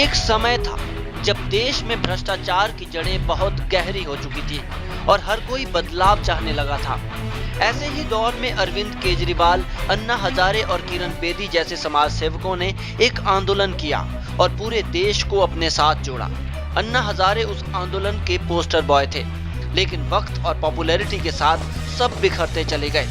एक समय था जब देश में भ्रष्टाचार की जड़ें बहुत गहरी हो चुकी थी और हर कोई बदलाव चाहने लगा था। ऐसे ही दौर में अरविंद केजरीवाल, अन्ना हजारे और किरण बेदी जैसे समाज सेवकों ने एक आंदोलन किया और पूरे देश को अपने साथ जोड़ा। अन्ना हजारे उस आंदोलन के पोस्टर बॉय थे, लेकिन वक्त और पॉपुलैरिटी के साथ सब बिखरते चले गए।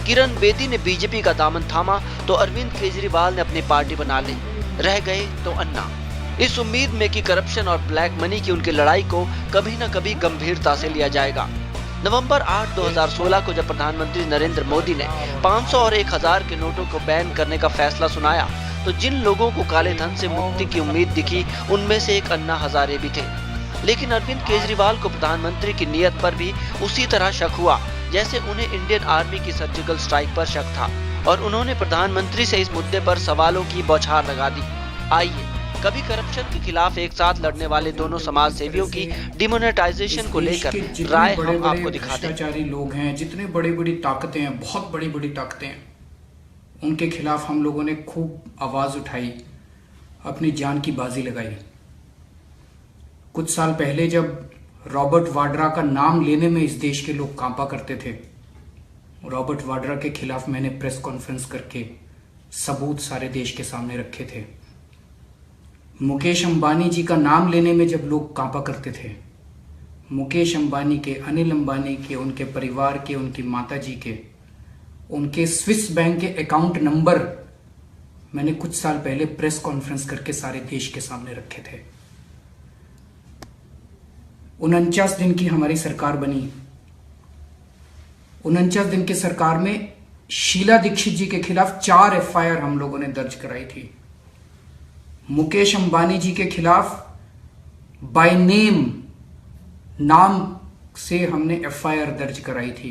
किरण बेदी ने बीजेपी का दामन थामा तो अरविंद केजरीवाल ने अपनी पार्टी बना ली। रह गए तो अन्ना, इस उम्मीद में कि करप्शन और ब्लैक मनी की उनकी लड़ाई को कभी न कभी गंभीरता से लिया जाएगा। नवंबर 8, 2016 को जब प्रधानमंत्री नरेंद्र मोदी ने 500 और 1000 के नोटों को बैन करने का फैसला सुनाया, तो जिन लोगों को काले धन से मुक्ति की उम्मीद दिखी, उनमें से एक अन्ना हजारे भी थे। लेकिन अरविंद केजरीवाल को प्रधानमंत्री की नीयत पर भी उसी तरह शक हुआ जैसे उन्हें इंडियन आर्मी की सर्जिकल स्ट्राइक पर शक था, और उन्होंने प्रधानमंत्री से इस मुद्दे पर सवालों की बौछार लगा दी। आइए कभी करप्शन के खिलाफ एक साथ लड़ने वाले दोनों समाज सेवियों की डिमोनेटाइजेशन को लेकर राय हम आपको दिखाते हैं। भ्रष्टाचारी लोग हैं, जितने बड़ी बड़ी ताकतें हैं, बहुत बड़ी बड़ी ताकतें हैं, उनके खिलाफ हम लोगों ने खूब आवाज उठाई, अपनी जान की बाजी लगाई। कुछ साल पहले जब रॉबर्ट वाड्रा का नाम लेने में इस देश के लोग कांपा करते थे, रॉबर्ट वाड्रा के खिलाफ मैंने प्रेस कॉन्फ्रेंस करके सबूत सारे देश के सामने रखे थे। मुकेश अंबानी जी का नाम लेने में जब लोग कांपा करते थे, मुकेश अंबानी के, अनिल अंबानी के, उनके परिवार के, उनकी माता जी के, उनके स्विस बैंक के अकाउंट नंबर मैंने कुछ साल पहले प्रेस कॉन्फ्रेंस करके सारे देश के सामने रखे थे। 49 दिन की हमारी सरकार बनी। 49 दिन की सरकार में शीला दीक्षित जी के खिलाफ 4 एफआईआर हम लोगों ने दर्ज कराई थी। मुकेश अंबानी जी के खिलाफ बाय नेम, नाम से हमने एफआईआर दर्ज कराई थी।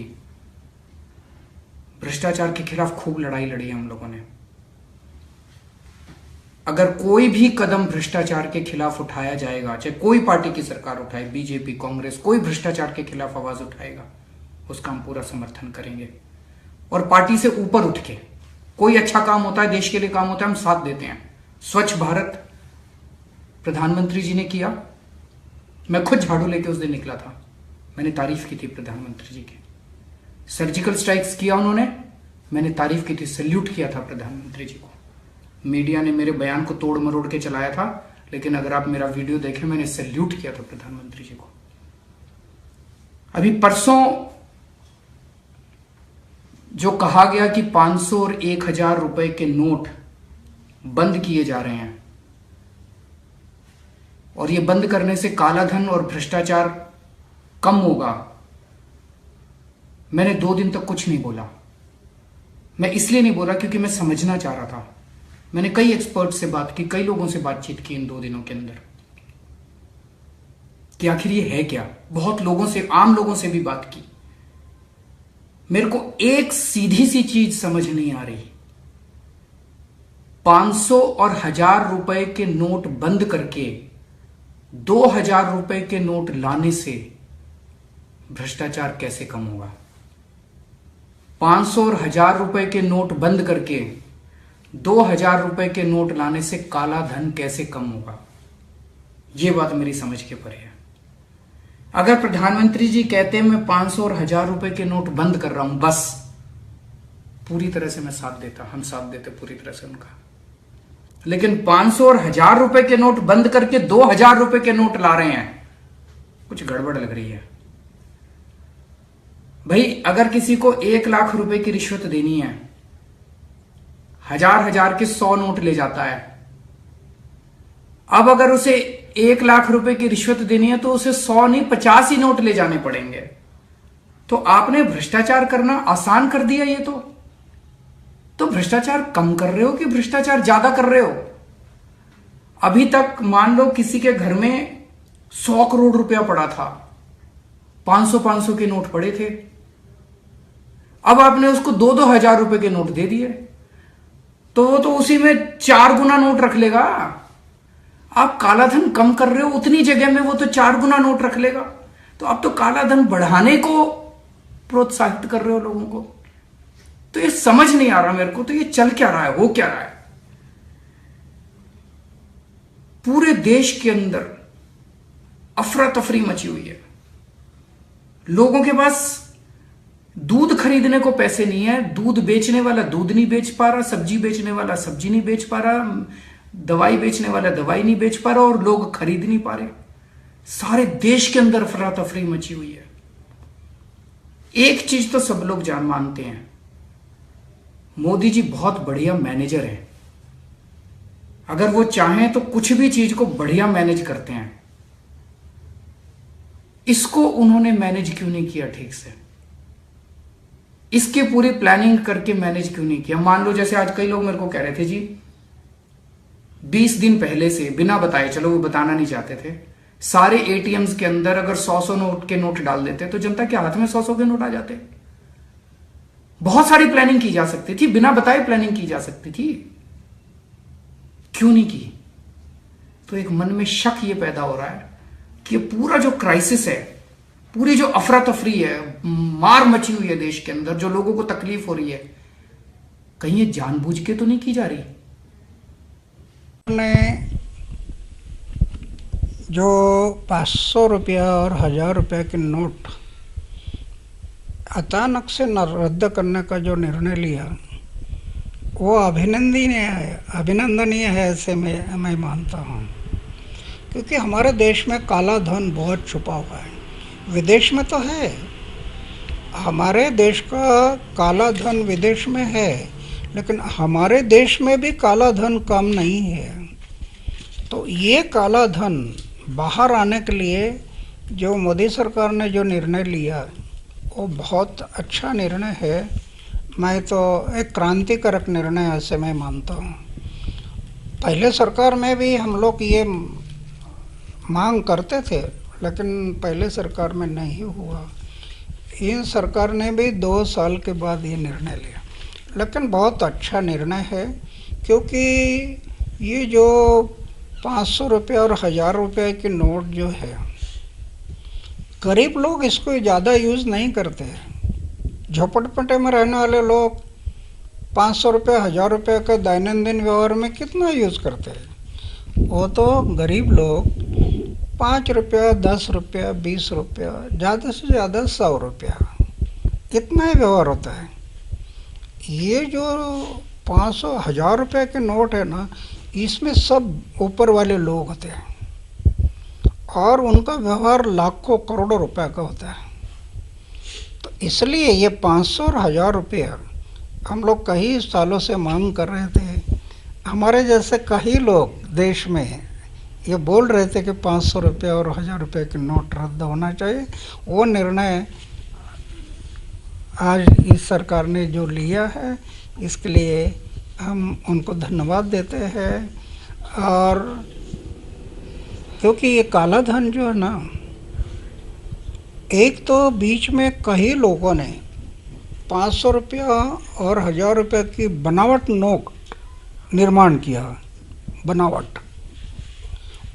भ्रष्टाचार के खिलाफ खूब लड़ाई लड़ी हम लोगों ने। अगर कोई भी कदम भ्रष्टाचार के खिलाफ उठाया जाएगा, चाहे कोई पार्टी की सरकार उठाए, बीजेपी, कांग्रेस, कोई भ्रष्टाचार के खिलाफ आवाज उठाएगा, उसका हम पूरा समर्थन करेंगे। और पार्टी से ऊपर उठ के कोई अच्छा काम होता है, देश के लिए काम होता है, हम साथ देते हैं। स्वच्छ भारत प्रधानमंत्री जी ने किया, मैं खुद झाड़ू लेके उस दिन निकला था, मैंने तारीफ की थी प्रधानमंत्री जी की। सर्जिकल स्ट्राइक्स किया उन्होंने, मैंने तारीफ की थी, सैल्यूट किया था प्रधानमंत्री जी को। मीडिया ने मेरे बयान को तोड़ मरोड़ के चलाया था, लेकिन अगर आप मेरा वीडियो देखें, मैंने सैल्यूट किया था प्रधानमंत्री जी को। अभी परसों जो कहा गया कि 500 और 1000 रुपए के नोट बंद किए जा रहे हैं, और ये बंद करने से काला धन और भ्रष्टाचार कम होगा, मैंने 2 दिन तक कुछ नहीं बोला। मैं इसलिए नहीं बोला क्योंकि मैं समझना चाह रहा था। मैंने कई एक्सपर्ट से बात की, कई लोगों से बातचीत की इन 2 दिनों के अंदर कि आखिर ये है क्या। बहुत लोगों से, आम लोगों से भी बात की। मेरे को एक सीधी सी चीज समझ नहीं आ रही। 500 और 1000 रुपए के नोट बंद करके 2000 रुपए के नोट लाने से भ्रष्टाचार कैसे कम होगा? 500 और 1000 रुपए के नोट बंद करके 2000 रुपए के नोट लाने से काला धन कैसे कम होगा? यह बात मेरी समझ के परे है। अगर प्रधानमंत्री जी कहते हैं मैं 500 और 1000 रुपए के नोट बंद कर रहा हूं, बस पूरी तरह से मैं साथ देता, हम साथ देते पूरी तरह से उनका। लेकिन 500 और 1000 रुपए के नोट बंद करके 2000 रुपए के नोट ला रहे हैं, कुछ गड़बड़ लग रही है भाई। अगर किसी को 1 लाख रुपए की रिश्वत देनी है, 1000 के 100 नोट ले जाता है। अब अगर उसे 1 लाख रुपए की रिश्वत देनी है तो उसे 100 नहीं 50 ही नोट ले जाने पड़ेंगे। तो आपने भ्रष्टाचार करना आसान कर दिया। ये तो भ्रष्टाचार कम कर रहे हो कि भ्रष्टाचार ज्यादा कर रहे हो? अभी तक मान लो किसी के घर में 100 करोड़ रुपया पड़ा था, 500 के नोट पड़े थे, अब आपने उसको 2 हजार रुपए के नोट दे दिए, तो वो तो उसी में 4 गुना नोट रख लेगा। आप काला धन कम कर रहे हो, उतनी जगह में वो तो 4 गुना नोट रख लेगा। तो आप तो काला धन बढ़ाने को प्रोत्साहित कर रहे हो लोगों को। तो ये समझ नहीं आ रहा मेरे को, तो ये चल क्या रहा है, हो क्या रहा है? पूरे देश के अंदर अफरा तफरी मची हुई है। लोगों के पास दूध खरीदने को पैसे नहीं है, दूध बेचने वाला दूध नहीं बेच पा रहा, सब्जी बेचने वाला सब्जी नहीं बेच पा रहा, दवाई बेचने वाला दवाई नहीं बेच पा रहा और लोग खरीद नहीं पा रहे। सारे देश के अंदर अफरा तफरी मची हुई है। एक चीज तो सब लोग जान मानते हैं, मोदी जी बहुत बढ़िया मैनेजर हैं। अगर वो चाहें तो कुछ भी चीज को बढ़िया मैनेज करते हैं। इसको उन्होंने मैनेज क्यों नहीं किया ठीक से? इसके पूरी प्लानिंग करके मैनेज क्यों नहीं किया? मान लो जैसे आज कई लोग मेरे को कह रहे थे जी 20 दिन पहले से बिना बताए, चलो वो बताना नहीं चाहते थे, सारे एटीएम्स के अंदर अगर 100-100 नोट के नोट डाल देते तो जनता के हाथ में 100-100 के नोट आ जाते। बहुत सारी प्लानिंग की जा सकती थी, बिना बताए प्लानिंग की जा सकती थी, क्यों नहीं की? तो एक मन में शक ये पैदा हो रहा है कि पूरा जो क्राइसिस है, पूरी जो अफरा तफरी है, मार मची हुई है देश के अंदर, जो लोगों को तकलीफ हो रही है, कहीं ये जानबूझ के तो नहीं की जा रही? ने जो 500 रुपया और 1000 रुपये के नोट अचानक से रद्द करने का जो निर्णय लिया, वो अभिनंदनीय है ऐसे मैं मानता हूँ। क्योंकि हमारे देश में काला धन बहुत छुपा हुआ है। विदेश में तो है, हमारे देश का काला धन विदेश में है, लेकिन हमारे देश में भी काला धन कम नहीं है। तो ये काला धन बाहर आने के लिए जो मोदी सरकार ने जो निर्णय लिया, वो बहुत अच्छा निर्णय है। मैं तो एक क्रांतिकारक निर्णय ऐसे मैं मानता हूँ। पहले सरकार में भी हम लोग ये मांग करते थे, लेकिन पहले सरकार में नहीं हुआ। इन सरकार ने भी 2 साल के बाद ये निर्णय लिया, लेकिन बहुत अच्छा निर्णय है। क्योंकि ये जो 500 रुपये और 1000 रुपये के नोट जो है, गरीब लोग इसको ज़्यादा यूज़ नहीं करते। झोपड़पट्टी में रहने वाले लोग 500 रुपये 1000 रुपये का दैनंदिन व्यवहार में कितना यूज़ करते हैं? वो तो गरीब लोग 5 रुपया, 10 रुपया, 20 रुपया, ज़्यादा से ज़्यादा 100 रुपया, इतना ही व्यवहार होता है। ये जो 500 1000 रुपये के नोट है ना, इसमें सब ऊपर वाले लोग होते हैं और उनका व्यवहार लाखों करोड़ों रुपए का होता है। तो इसलिए ये 500 और 1000 रुपया हम लोग कई सालों से मांग कर रहे थे। हमारे जैसे कई लोग देश में ये बोल रहे थे कि 500 रुपया और 1000 रुपये के नोट रद्द होना चाहिए। वो निर्णय आज इस सरकार ने जो लिया है, इसके लिए हम उनको धन्यवाद देते हैं। और क्योंकि ये काला धन जो है ना, एक तो बीच में कई लोगों ने 500 रुपया और 1000 रुपये की बनावट नोट निर्माण किया, बनावट,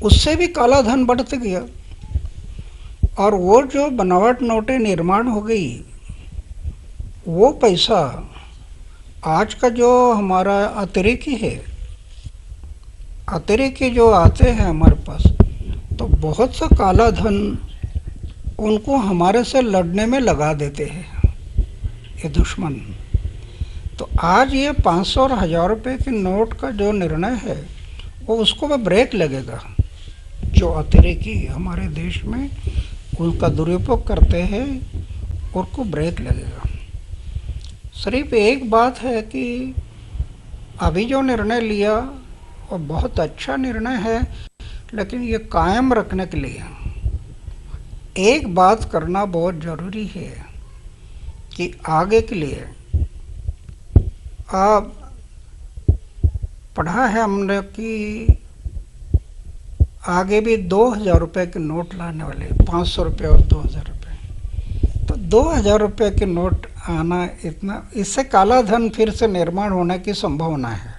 उससे भी काला धन बढ़ते गया। और वो जो बनावट नोटें निर्माण हो गई, वो पैसा आज का जो हमारा अतिरेकी है, अतिरेकी जो आते हैं हमारे पास, तो बहुत सा काला धन उनको हमारे से लड़ने में लगा देते हैं ये दुश्मन। तो आज ये 500 और 1000 रुपये के नोट का जो निर्णय है, वो उसको भी ब्रेक लगेगा। जो अतिरेकी हमारे देश में उनका दुरुपयोग करते हैं, उनको ब्रेक लगेगा। सिर्फ एक बात है कि अभी जो निर्णय लिया वो बहुत अच्छा निर्णय है, लेकिन ये कायम रखने के लिए एक बात करना बहुत ज़रूरी है कि आगे के लिए, आप पढ़ा है हमने कि आगे भी 2000 रुपये के नोट लाने वाले, 500 रुपये और 2000 रुपये। तो 2000 रुपये के नोट आना, इतना, इससे काला धन फिर से निर्माण होने की संभावना है।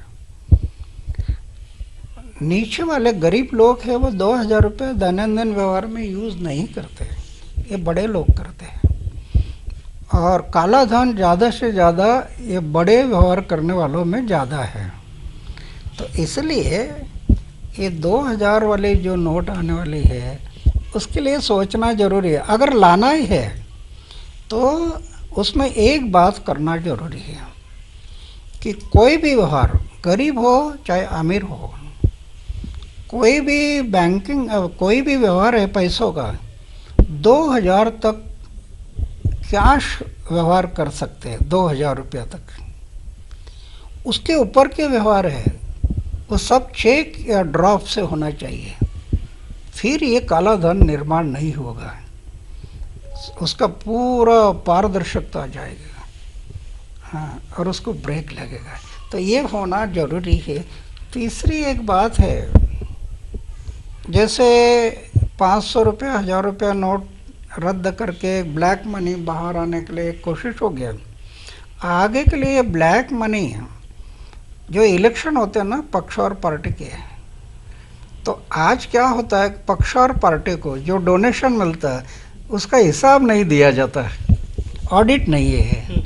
नीचे वाले गरीब लोग हैं, वो 2000 रुपये दैनंदिन व्यवहार में यूज़ नहीं करते, ये बड़े लोग करते हैं। और काला धन ज़्यादा से ज़्यादा ये बड़े व्यवहार करने वालों में ज़्यादा है। तो इसलिए ये 2000 वाले जो नोट आने वाली है उसके लिए सोचना जरूरी है। अगर लाना ही है तो उसमें एक बात करना जरूरी है कि कोई भी व्यवहार, गरीब हो चाहे अमीर हो, कोई भी बैंकिंग, कोई भी व्यवहार है पैसों का, 2000 तक कैश व्यवहार कर सकते हैं, 2000 रुपया तक। उसके ऊपर के व्यवहार है वो सब चेक या ड्रॉप से होना चाहिए, फिर ये काला धन निर्माण नहीं होगा, उसका पूरा पारदर्शिता आ जाएगा। हाँ, और उसको ब्रेक लगेगा। तो ये होना जरूरी है। तीसरी एक बात है, जैसे 500 रुपया 1000 रुपया नोट रद्द करके ब्लैक मनी बाहर आने के लिए कोशिश हो गया। आगे के लिए ब्लैक मनी जो इलेक्शन होते हैं ना पक्ष और पार्टी के, तो आज क्या होता है, पक्ष और पार्टी को जो डोनेशन मिलता है उसका हिसाब नहीं दिया जाता है, ऑडिट नहीं है।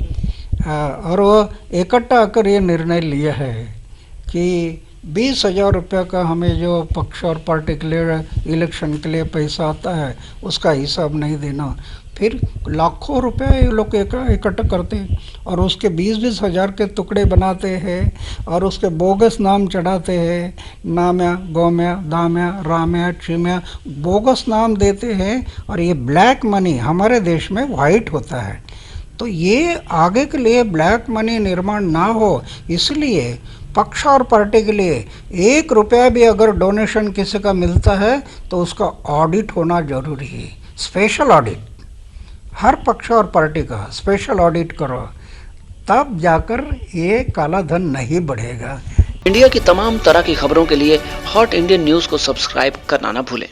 और वो इकट्ठा आकर ये निर्णय लिया है कि 20,000 रुपये का हमें जो पक्ष और पार्टी के लिए इलेक्शन के लिए पैसा आता है उसका हिसाब नहीं देना। फिर लाखों रुपए ये लोग इकट्ठा करते हैं और उसके 20-20 हज़ार के टुकड़े बनाते हैं और उसके बोगस नाम चढ़ाते हैं, नाम्या, गोम्या, दाम्या, राम्या, चिम्या, बोगस नाम देते हैं। और ये ब्लैक मनी हमारे देश में वाइट होता है। तो ये आगे के लिए ब्लैक मनी निर्माण ना हो, इसलिए पक्ष और पार्टी के लिए 1 रुपया भी अगर डोनेशन किसी का मिलता है तो उसका ऑडिट होना जरूरी है, स्पेशल ऑडिट। हर पक्ष और पार्टी का स्पेशल ऑडिट करो, तब जाकर ये काला धन नहीं बढ़ेगा। इंडिया की तमाम तरह की खबरों के लिए हॉट इंडियन न्यूज़ को सब्सक्राइब करना ना भूलें।